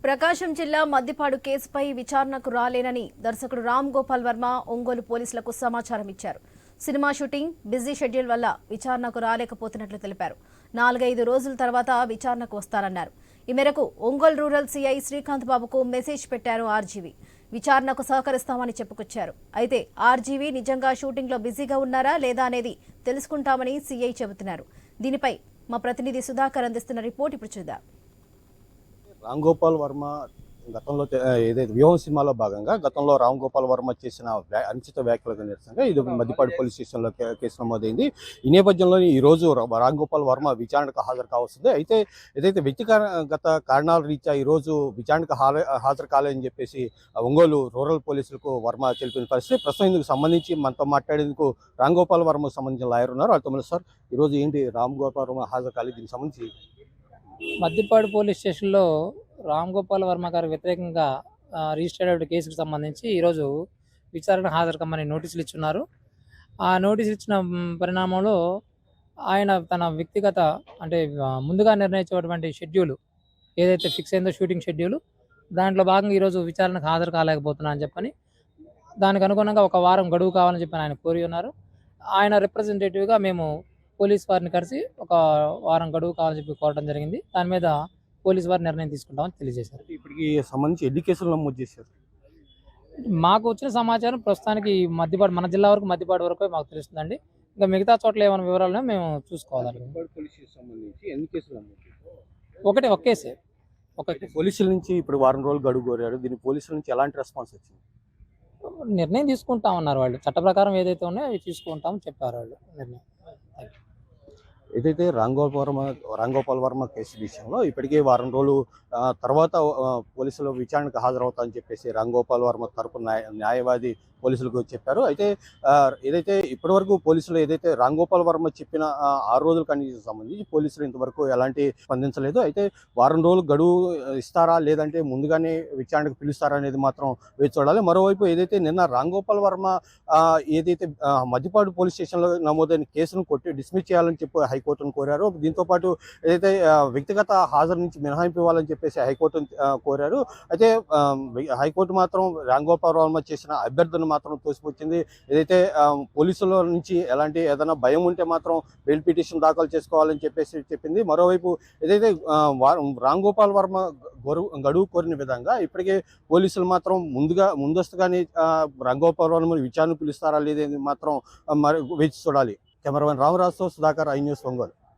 ప్రకాశం జిల్లా మద్దిపాడు కేసుపై విచారణకు రాలేనని దర్శకుడు రామ్ గోపాల్ వర్మ ఒంగోలు పోలీసులకు సమాచారం ఇచ్చారు. సినిమా షూటింగ్ బిజీ షెడ్యూల్ వల్ల విచారణకు రాలేకపోతున్నట్లు తెలిపారు. 4-5 రోజుల తర్వాత విచారణకు వస్తారన్నారు. ఈ మేరకు ఒంగోలు రూరల్ సీఐ శ్రీకాంత్ బాబుకు మెసేజ్ పెట్టారు ఆర్జీవీ. విచారణకు సహకరిస్తామని చెప్పుకొచ్చారు. అయితే ఆర్జీవీ నిజంగా షూటింగ్లో బిజీగా ఉన్నారా లేదా అనేది తెలుసుకుంటామని సీఐ చెబుతున్నారు. దీనిపై మా ప్రతినిధి సుధాకర్ అందిస్తున్న రిపోర్ట్ ఇప్పుడు చూద్దాం. రామ్ గోపాల్ వర్మ గతంలో ఏదైతే వ్యూహం సినిమాలో భాగంగా గతంలో రామ్ గోపాల్ వర్మ చేసిన అనుచిత వ్యాఖ్యలకు నిరసనగా ఇది మద్దిపాడు పోలీస్ స్టేషన్లో కేసు నమోదైంది. ఈ నేపథ్యంలో ఈ రోజు రామ్ గోపాల్ వర్మ విచారణకు హాజరు కావాల్సింది. అయితే ఏదైతే వ్యక్తిగత కారణాల రీత్యా ఈ రోజు విచారణకు హాజరు కాలేదని చెప్పేసి ఒంగోలు రూరల్ పోలీసులకు వర్మ తెలిపిన పరిస్థితి. ప్రస్తుతం ఇందుకు సంబంధించి మనతో మాట్లాడేందుకు రామ్ గోపాల్ వర్మకు సంబంధించిన లాయర్ ఉన్నారు. వాళ్ళతో సార్ ఈరోజు ఏంటి రామ్ గోపాల్ వర్మ హాజరు కాలేదు, దీనికి సంబంధించి మద్దిపాడు పోలీస్ స్టేషన్లో రామ్ గోపాల్ వర్మ గారికి వ్యతిరేకంగా రిజిస్టర్డ్ అయిన కేసుకు సంబంధించి ఈరోజు విచారణ హాజరు కమ్మని నోటీసులు ఇచ్చున్నారు. ఆ నోటీసులు ఇచ్చిన పరిణామంలో ఆయన తన వ్యక్తిగత అంటే ముందుగా నిర్ణయించేటువంటి షెడ్యూల్ ఏదైతే ఫిక్స్ అయిందో షూటింగ్ షెడ్యూల్, దాంట్లో భాగంగా ఈరోజు విచారణకు హాజరు కాలేకపోతున్నా అని చెప్పని దానికి అనుగుణంగా ఒక వారం గడువు కావాలని చెప్పని ఆయన కోరి ఉన్నారు. ఆయన రిప్రజెంటేటివ్గా మేము పోలీస్ వారిని కలిసి ఒక వారం గడువు కావాలని చెప్పి కోరడం జరిగింది. దాని మీద పోలీస్ వారు నిర్ణయం తీసుకుంటామని తెలియజేశారు. ఇప్పటికి సంబంధించి ఎన్ని కేసులు నమోదు చేశారు? మాకు వచ్చిన సమాచారం ప్రస్తుతానికి మద్దిపాడు, మన జిల్లా వరకు మద్దిపాడు వరకు మాకు తెలుస్తుందండి. ఇంకా మిగతా చోట్ల ఏమైనా వివరాలు మేము చూసుకోవాలి. ఒక కేసే. పోలీసుల నుంచి ఇప్పుడు వారం రోజులు గడువు కోరారు. దీని పోలీసుల నుంచి ఎలాంటి రెస్పాన్స్ వచ్చింది? నిర్ణయం తీసుకుంటామన్నారు వాళ్ళు. చట్ట ప్రకారం ఏదైతే ఉన్నాయో అవి తీసుకుంటామని చెప్పారు వాళ్ళు నిర్ణయం. ఏదైతే రామ్ గోపాల్ వర్మ కేసు విషయంలో ఇప్పటికే వారం రోజులు తర్వాత పోలీసులు విచారణకు హాజరవుతామని చెప్పేసి రామ్ గోపాల్ వర్మ తరపున న్యాయవాది పోలీసులకు చెప్పారు. అయితే ఏదైతే ఇప్పటివరకు పోలీసులు ఏదైతే రామ్ గోపాల్ వర్మ చెప్పిన 6 రోజుల కండిషన్ సంబంధించి పోలీసులు ఇంతవరకు ఎలాంటి స్పందించలేదు. అయితే వారం రోజులు గడువు ఇస్తారా లేదంటే ముందుగానే విచారణకు పిలుస్తారా అనేది మాత్రం వేచి చూడాలి. మరోవైపు ఏదైతే నిన్న రామ్ గోపాల్ వర్మ ఏదైతే మద్దిపాడు పోలీస్ స్టేషన్లో నమోదైన కేసును కొట్టి డిస్మిస్ చేయాలని చెప్పి హైకోర్టును కోరారు. దీంతోపాటు ఏదైతే వ్యక్తిగత హాజరు నుంచి మినహాయింపు ఇవ్వాలని చెప్పేసి హైకోర్టును కోరారు. అయితే హైకోర్టు మాత్రం రామ్ గోపాల్ వర్మ చేసిన అభ్యర్థన మాత్రం తోసిపుచ్చింది. ఏదైతే పోలీసుల నుంచి ఏదైనా భయం ఉంటే మాత్రం బెయిల్ పిటిషన్ దాఖలు చేసుకోవాలని చెప్పేసి చెప్పింది. మరోవైపు ఏదైతే రామ్ గోపాల్ వర్మ గడువు కోరిన విధంగా ఇప్పటికే పోలీసులు మాత్రం ముందస్తుగానే రామ్ గోపాల్ వర్మ విచారణ పిలుస్తారా లేదని మాత్రం వేచి చూడాలి. కెమెరామెన్ రామరాజుతో సుధాకర్, ఐ న్యూస్ ఒంగోలు.